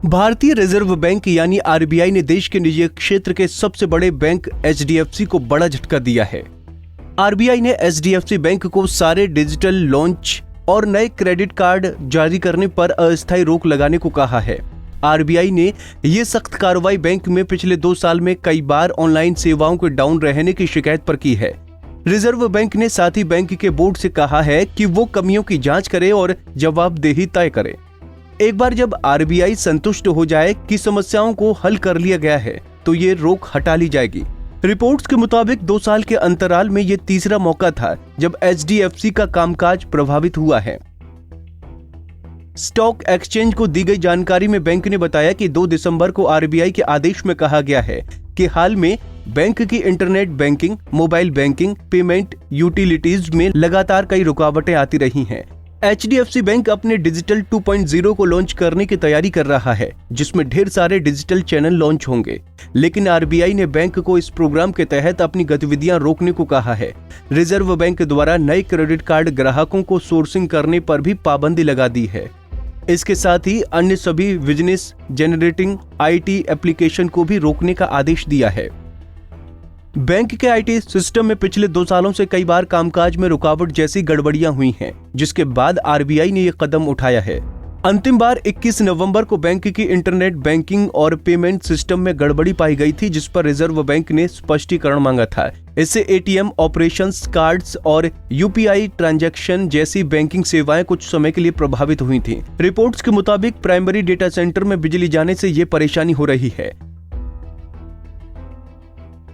भारतीय reserve bank यानी RBI ने देश के निजी क्षेत्र के सबसे बड़े बैंक एचडीएफसी को बड़ा झटका दिया है। आरबीआई ने एचडीएफसी बैंक को सारे डिजिटल लॉन्च और नए क्रेडिट कार्ड जारी करने पर अस्थायी रोक लगाने को कहा है। आरबीआई ने ये सख्त कार्रवाई बैंक में पिछले 2 साल में कई बार ऑनलाइन सेवाओं के डाउन रहने की शिकायत पर की है। रिजर्व बैंक ने साथ ही बैंक के बोर्ड से कहा है कि वो कमियों की जांच करे और जवाबदेही तय करे। एक बार जब आरबीआई संतुष्ट हो जाए कि समस्याओं को हल कर लिया गया है तो ये रोक हटा ली जाएगी। रिपोर्ट्स के मुताबिक 2 साल के अंतराल में ये तीसरा मौका था जब एचडीएफसी का कामकाज प्रभावित हुआ है। स्टॉक एक्सचेंज को दी गई जानकारी में बैंक ने बताया कि 2 दिसंबर को आरबीआई के आदेश में कहा गया है कि हाल में बैंक की internet banking, mobile banking, payment utilities में लगातार कई रुकावटें आती रही हैं। एचडीएफसी बैंक अपने डिजिटल 2.0 को लॉन्च करने की तैयारी कर रहा है, जिसमें ढेर सारे डिजिटल चैनल लॉन्च होंगे। लेकिन आरबीआई ने बैंक को इस प्रोग्राम के तहत अपनी गतिविधियां रोकने को कहा है। रिजर्व बैंक द्वारा नए क्रेडिट कार्ड ग्राहकों को सोर्सिंग करने पर भी पाबंदी लगा दी है। इसके साथ ही अन्य सभी बिजनेस जनरेटिंग आईटी एप्लीकेशन को भी रोकने का आदेश दिया है। बैंक के आईटी सिस्टम में पिछले 2 सालों से कई बार कामकाज में रुकावट जैसी गड़बड़ियां हुई हैं, जिसके बाद आरबीआई ने यह कदम उठाया है। अंतिम बार 21 नवंबर को बैंक की इंटरनेट बैंकिंग और पेमेंट सिस्टम में गड़बड़ी पाई गई थी, जिस पर रिजर्व बैंक ने स्पष्टीकरण मांगा था। इससे एटीएम ऑपरेशंस, कार्ड्स और यूपीआई ट्रांजैक्शन जैसी बैंकिंग सेवाएं कुछ समय के लिए प्रभावित हुई थीं। रिपोर्ट्स के मुताबिक प्राइमरी डेटा सेंटर में बिजली जाने से ये परेशानी हो रही है।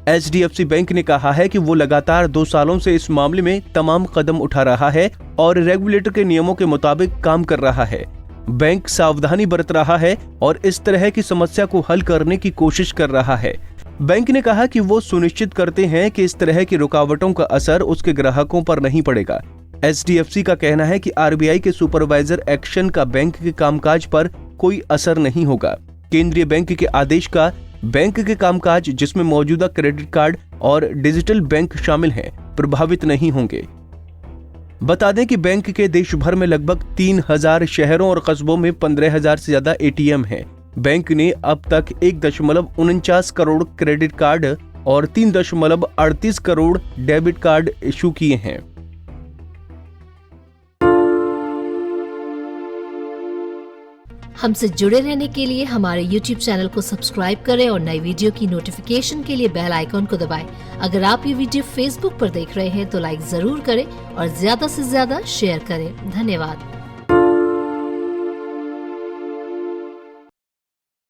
एचडीएफसी बैंक ने कहा है कि वो लगातार 2 सालों से इस मामले में तमाम कदम उठा रहा है और रेगुलेटर के नियमों के मुताबिक काम कर रहा है। बैंक सावधानी बरत रहा है और इस तरह की समस्या को हल करने की कोशिश कर रहा है। बैंक ने कहा कि वो सुनिश्चित करते हैं कि इस तरह की रुकावटों का असर उसके ग्राहकों पर नहीं पड़ेगा। एचडीएफसी का कहना है कि आरबीआई के सुपरवाइजर एक्शन का बैंक के कामकाज पर कोई असर नहीं होगा। केंद्रीय बैंक के आदेश का बैंक के कामकाज, जिसमें मौजूदा क्रेडिट कार्ड और डिजिटल बैंक शामिल हैं, प्रभावित नहीं होंगे। बता दें कि बैंक के देश भर में लगभग 3000 शहरों और कस्बों में 15,000 से ज्यादा एटीएम हैं। बैंक ने अब तक 1.49 करोड़ क्रेडिट कार्ड और 3.38 करोड़ डेबिट कार्ड इशू किए हैं। हमसे जुड़े रहने के लिए हमारे YouTube चैनल को सब्सक्राइब करें और नई वीडियो की नोटिफिकेशन के लिए बेल आइकॉन को दबाएं। अगर आप ये वीडियो Facebook पर देख रहे हैं तो लाइक जरूर करें और ज्यादा से ज्यादा शेयर करें। धन्यवाद।